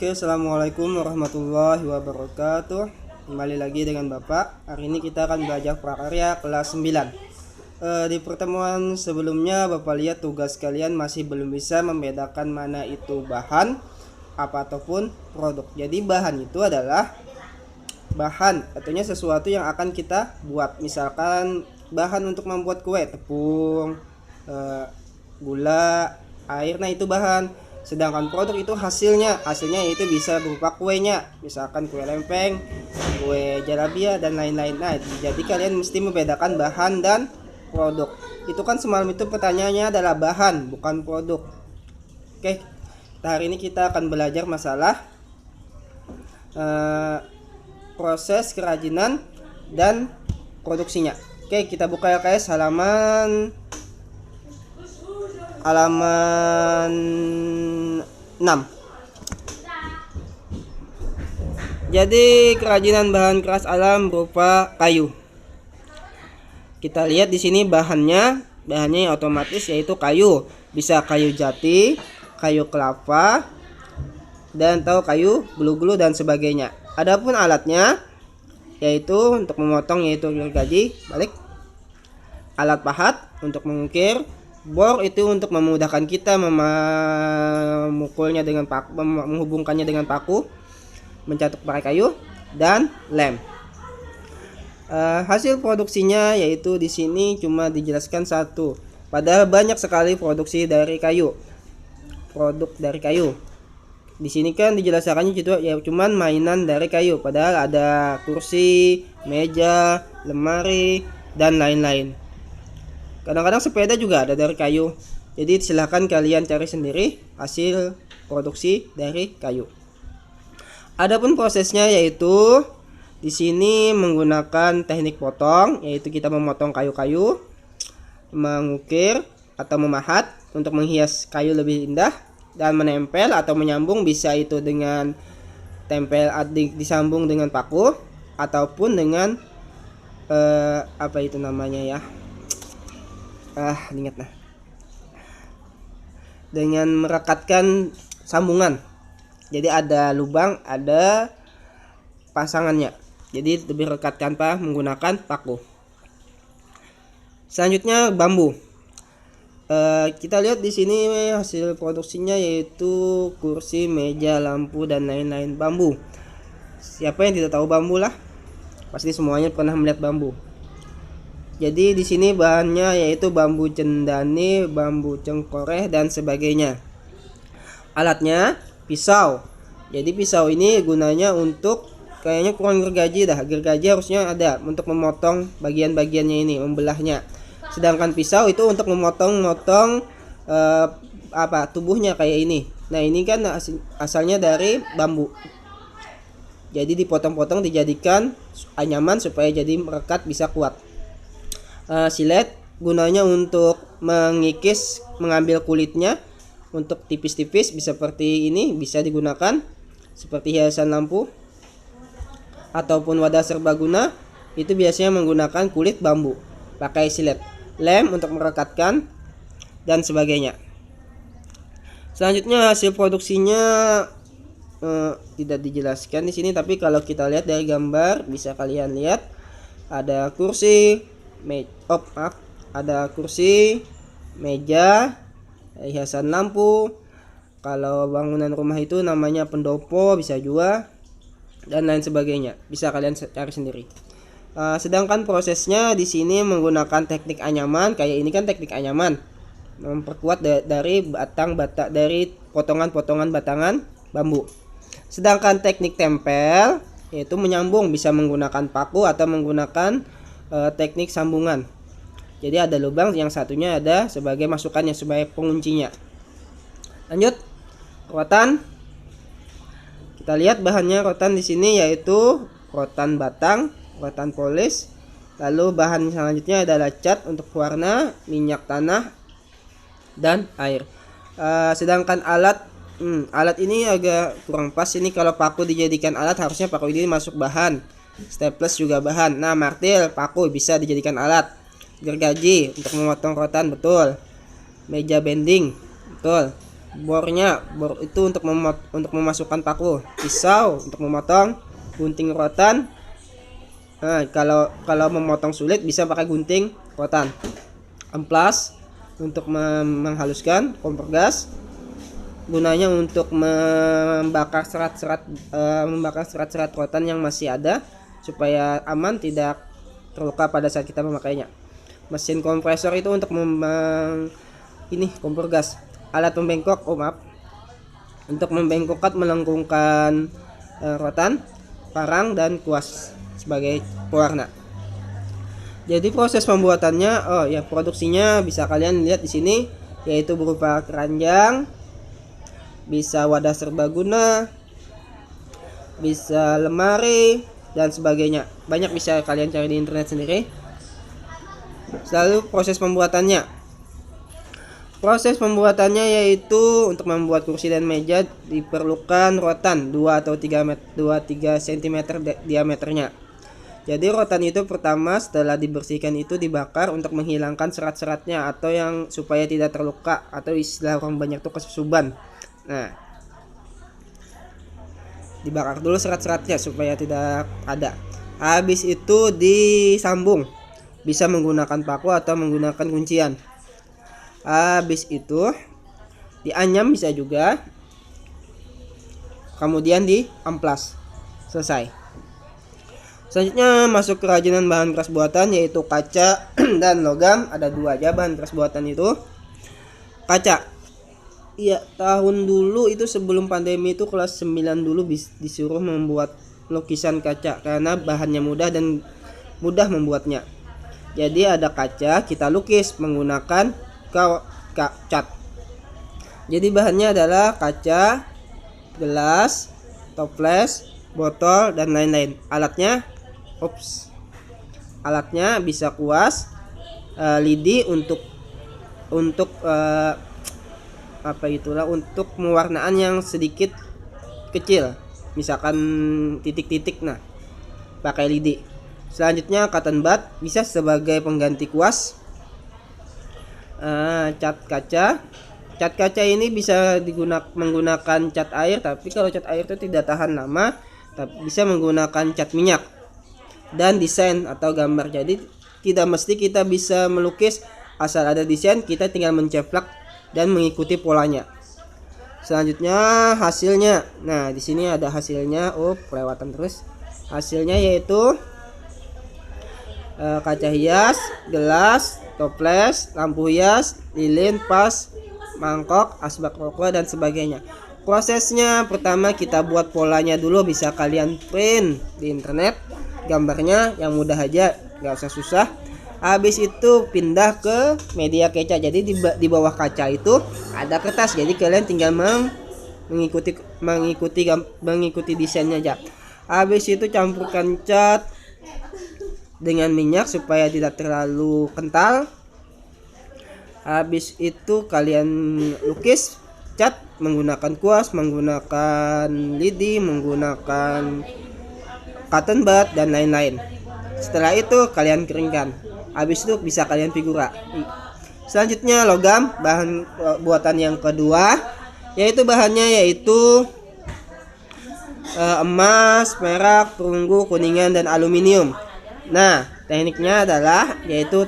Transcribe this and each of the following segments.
Oke, assalamualaikum warahmatullahi wabarakatuh. Kembali lagi dengan Bapak. Hari ini kita akan belajar prakarya kelas 9. Di pertemuan sebelumnya Bapak lihat tugas kalian masih belum bisa membedakan mana itu bahan apa ataupun produk. Jadi bahan itu adalah bahan, artinya sesuatu yang akan kita buat. Misalkan bahan untuk membuat kue, tepung, gula, air, nah itu bahan. Sedangkan produk itu hasilnya itu bisa berupa kuenya, misalkan kue lempeng, kue jalabia dan lain-lain. Nah, jadi kalian mesti membedakan bahan dan produk. Itu kan semalam itu pertanyaannya adalah bahan, bukan produk. Oke, hari ini kita akan belajar masalah proses kerajinan dan produksinya. Oke, kita buka LKS halaman 6. Jadi kerajinan bahan keras alam berupa kayu. Kita lihat di sini bahannya yang otomatis yaitu kayu. Bisa kayu jati, kayu kelapa, dan kayu gulu-gulu dan sebagainya. Adapun alatnya yaitu untuk memotong yaitu gergaji, balik, alat pahat untuk mengukir, bor itu untuk memudahkan kita memukulnya dengan paku, menghubungkannya dengan paku, mencatuk pakai kayu, dan lem. Hasil produksinya yaitu di sini cuma dijelaskan satu, padahal banyak sekali produksi dari kayu. Produk dari kayu. Di sini kan dijelaskannya juga ya cuman mainan dari kayu, padahal ada kursi, meja, lemari, dan lain-lain. Kadang-kadang sepeda juga ada dari kayu. Jadi silahkan kalian cari sendiri hasil produksi dari kayu. Adapun prosesnya yaitu di sini menggunakan teknik potong, yaitu kita memotong kayu-kayu, mengukir atau memahat untuk menghias kayu lebih indah, dan menempel atau menyambung, bisa itu dengan tempel disambung dengan paku ataupun dengan apa itu namanya ya? Ingat nah. Dengan merekatkan sambungan. Jadi ada lubang, ada pasangannya. Jadi lebih rekatkan menggunakan paku. Selanjutnya bambu. Kita lihat di sini hasil produksinya yaitu kursi, meja, lampu, dan lain-lain bambu. Siapa yang tidak tahu bambu lah? Pasti semuanya pernah melihat bambu. Jadi di sini bahannya yaitu bambu cendani, bambu cengkoreh, dan sebagainya. Alatnya pisau. Jadi pisau ini gunanya untuk kayaknya kurang gergaji dah. Gergaji harusnya ada untuk memotong bagian-bagiannya ini, membelahnya. Sedangkan pisau itu untuk memotong-motong tubuhnya kayak ini. Nah, ini kan asalnya dari bambu. Jadi dipotong-potong dijadikan anyaman supaya jadi merekat bisa kuat. Silet gunanya untuk mengikis, mengambil kulitnya untuk tipis-tipis, bisa seperti ini, bisa digunakan seperti hiasan lampu ataupun wadah serbaguna. Itu biasanya menggunakan kulit bambu, pakai silet. Lem untuk merekatkan dan sebagainya. Selanjutnya hasil produksinya tidak dijelaskan di sini, tapi kalau kita lihat dari gambar bisa kalian lihat ada kursi, ada kursi, meja, hiasan lampu. Kalau bangunan rumah itu namanya pendopo bisa juga, dan lain sebagainya. Bisa kalian cari sendiri. Sedangkan prosesnya di sini menggunakan teknik anyaman. Kayak ini kan teknik anyaman, memperkuat dari dari potongan-potongan batangan bambu. Sedangkan teknik tempel yaitu menyambung, bisa menggunakan paku atau menggunakan teknik sambungan. Jadi ada lubang, yang satunya ada sebagai masukannya, sebagai penguncinya. Lanjut, rotan. Kita lihat bahannya rotan di sini yaitu rotan batang, rotan polis. Lalu bahan selanjutnya adalah cat untuk warna, minyak tanah, dan air. Sedangkan alat ini agak kurang pas. Ini kalau paku dijadikan alat harusnya paku ini masuk bahan. Staples juga bahan. Nah, martil, paku bisa dijadikan alat. Gergaji untuk memotong rotan, betul. Meja bending, betul. Bor itu untuk memasukkan paku. Pisau untuk memotong. Gunting rotan. Nah, kalau memotong sulit bisa pakai gunting rotan. Amplas untuk menghaluskan. Kompor gas gunanya untuk membakar serat-serat rotan yang masih ada supaya aman, tidak terluka pada saat kita memakainya. Mesin kompresor itu untuk kompor gas. Alat pembengkok, untuk membengkokkan, melengkungkan rotan, parang dan kuas sebagai pewarna. Jadi proses pembuatannya, produksinya bisa kalian lihat di sini, yaitu berupa keranjang, bisa wadah serbaguna, bisa lemari dan sebagainya. Banyak bisa kalian cari di internet sendiri. Lalu proses pembuatannya yaitu untuk membuat kursi dan meja diperlukan rotan 2 atau 3 cm diameternya. Jadi rotan itu pertama setelah dibersihkan itu dibakar untuk menghilangkan serat-seratnya atau yang supaya tidak terluka, atau istilah orang banyak tuh kesusuban. Nah, dibakar dulu serat-seratnya supaya tidak ada. Habis itu disambung, bisa menggunakan paku atau menggunakan kuncian. Habis itu dianyam bisa juga, kemudian diamplas. Selesai. Selanjutnya masuk kerajinan bahan keras buatan, yaitu kaca dan logam. Ada 2 aja bahan keras buatan itu. Kaca, iya, tahun dulu itu sebelum pandemi itu kelas 9 dulu disuruh membuat lukisan kaca karena bahannya mudah dan mudah membuatnya. Jadi ada kaca, kita lukis menggunakan cat. Jadi bahannya adalah kaca, gelas, toples, botol dan lain-lain. Alatnya bisa kuas, lidi untuk untuk pewarnaan yang sedikit kecil, misalkan titik-titik, pakai lidi. Selanjutnya cotton bud bisa sebagai pengganti kuas. Cat kaca ini bisa menggunakan cat air, tapi kalau cat air itu tidak tahan lama, tapi bisa menggunakan cat minyak. Dan desain atau gambar, jadi tidak mesti kita bisa melukis, asal ada desain kita tinggal menceplak dan mengikuti polanya. Selanjutnya hasilnya. Nah, di sini ada hasilnya. Kelewatan terus. Hasilnya yaitu kaca hias, gelas, toples, lampu hias, lilin, vas, mangkok, asbak rokok dan sebagainya. Prosesnya pertama kita buat polanya dulu, bisa kalian print di internet gambarnya, yang mudah aja, nggak usah susah. Habis itu pindah ke media kaca. Jadi di bawah kaca itu ada kertas, jadi kalian tinggal mengikuti desainnya aja. Habis itu campurkan cat dengan minyak supaya tidak terlalu kental. Habis itu kalian lukis cat menggunakan kuas, menggunakan lidi, menggunakan cotton bud dan lain-lain. Setelah itu kalian keringkan. Habis itu bisa kalian figura. Selanjutnya logam, bahan buatan yang kedua, yaitu emas, perak, perunggu, kuningan dan aluminium. Nah, tekniknya adalah yaitu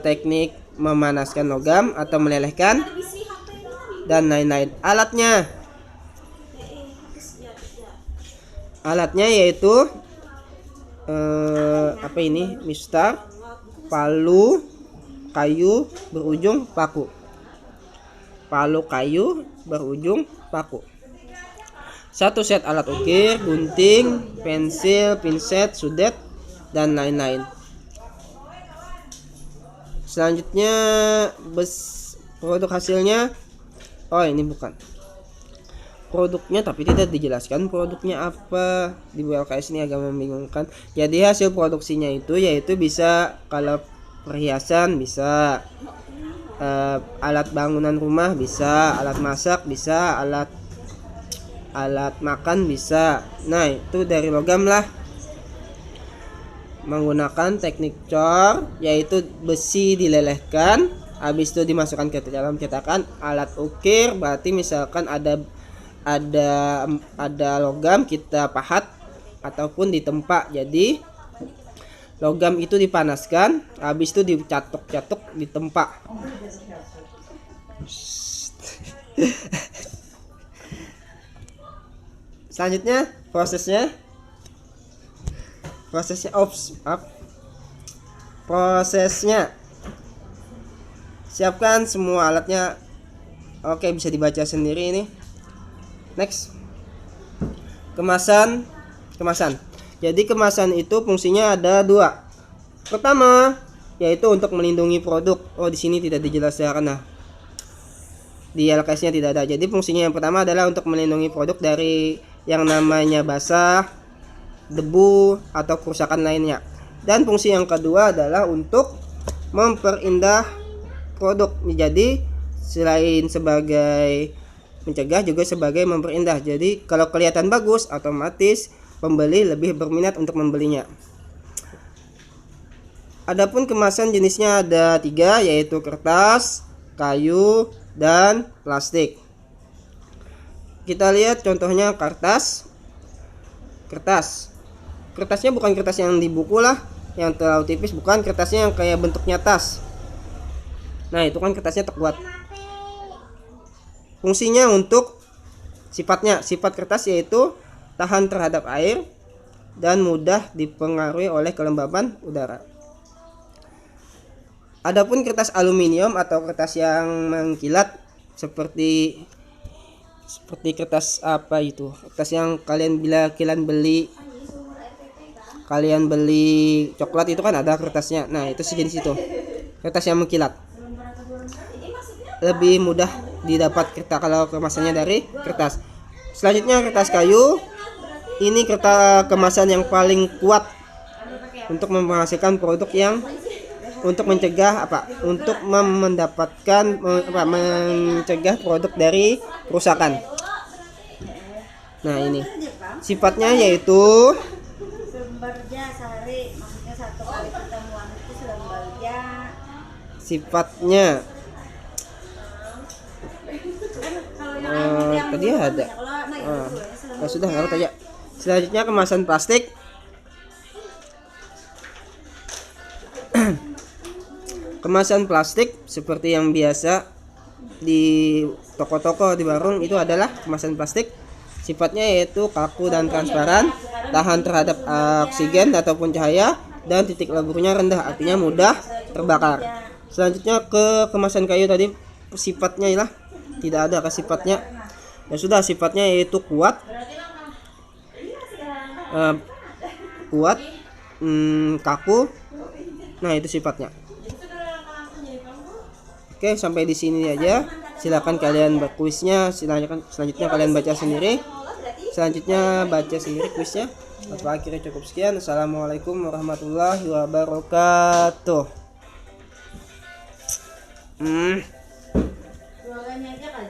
teknik memanaskan logam atau melelehkan dan lain-lain. Alatnya yaitu mistar, palu kayu berujung paku. 1 set alat ukir, gunting, pensil, pinset, sudet dan lain-lain. Selanjutnya produk hasilnya. Ini bukan produknya, tapi tidak dijelaskan produknya apa. Di WLKS ini agak membingungkan. Jadi hasil produksinya itu yaitu bisa, kalau perhiasan bisa, alat bangunan rumah bisa, alat masak bisa, alat makan bisa. Nah, itu dari logam lah, menggunakan teknik cor, yaitu besi dilelehkan Habis itu dimasukkan ke dalam cetakan alat ukir. Berarti misalkan ada logam, kita pahat ataupun ditempa. Jadi logam itu dipanaskan, habis itu dicatuk-catuk, ditempa. Selanjutnya prosesnya siapkan semua alatnya. Oke, bisa dibaca sendiri ini. Next, kemasan. Jadi kemasan itu fungsinya ada dua. Pertama, yaitu untuk melindungi produk. Di sini tidak dijelaskan. Nah, di LKS-nya tidak ada. Jadi fungsinya yang pertama adalah untuk melindungi produk dari yang namanya basah, debu, atau kerusakan lainnya. Dan fungsi yang kedua adalah untuk memperindah produk. Jadi selain sebagai mencegah juga sebagai memperindah. Jadi kalau kelihatan bagus, otomatis pembeli lebih berminat untuk membelinya. Adapun kemasan jenisnya ada 3, yaitu kertas, kayu, dan plastik. Kita lihat contohnya kertas. Kertasnya bukan kertas yang di buku lah, yang terlalu tipis, bukan. Kertasnya yang kayak bentuknya tas. Nah, itu kan kertasnya terbuat. Fungsinya untuk sifat kertas yaitu tahan terhadap air dan mudah dipengaruhi oleh kelembaban udara. Adapun kertas aluminium atau kertas yang mengkilat seperti kertas apa itu? Kertas yang kalian beli coklat itu kan ada kertasnya. Nah, itu sejenis itu. Kertas yang mengkilat. Lebih mudah didapat kita kalau kemasannya dari kertas. Selanjutnya kertas kayu. Ini kertas kemasan yang paling kuat untuk menghasilkan produk yang untuk mencegah mencegah produk dari kerusakan. Nah, ini sifatnya yaitu tadi ada. Sudah nggak tahu ya. Selanjutnya kemasan plastik. Kemasan plastik seperti yang biasa di toko-toko, di warung, itu adalah kemasan plastik. Sifatnya yaitu kaku dan transparan, tahan terhadap oksigen ataupun cahaya, dan titik leburnya rendah, artinya mudah terbakar. Selanjutnya ke kemasan kayu tadi, sifatnya ialah tidak ada sifatnya. Ya sudah, sifatnya yaitu kuat, kaku. Nah, itu sifatnya. Oke, sampai di sini aja. Silakan kalian berkuisnya. Selanjutnya kalian baca sendiri. Kuisnya. Atau akhirnya cukup sekian. Assalamualaikum warahmatullahi wabarakatuh.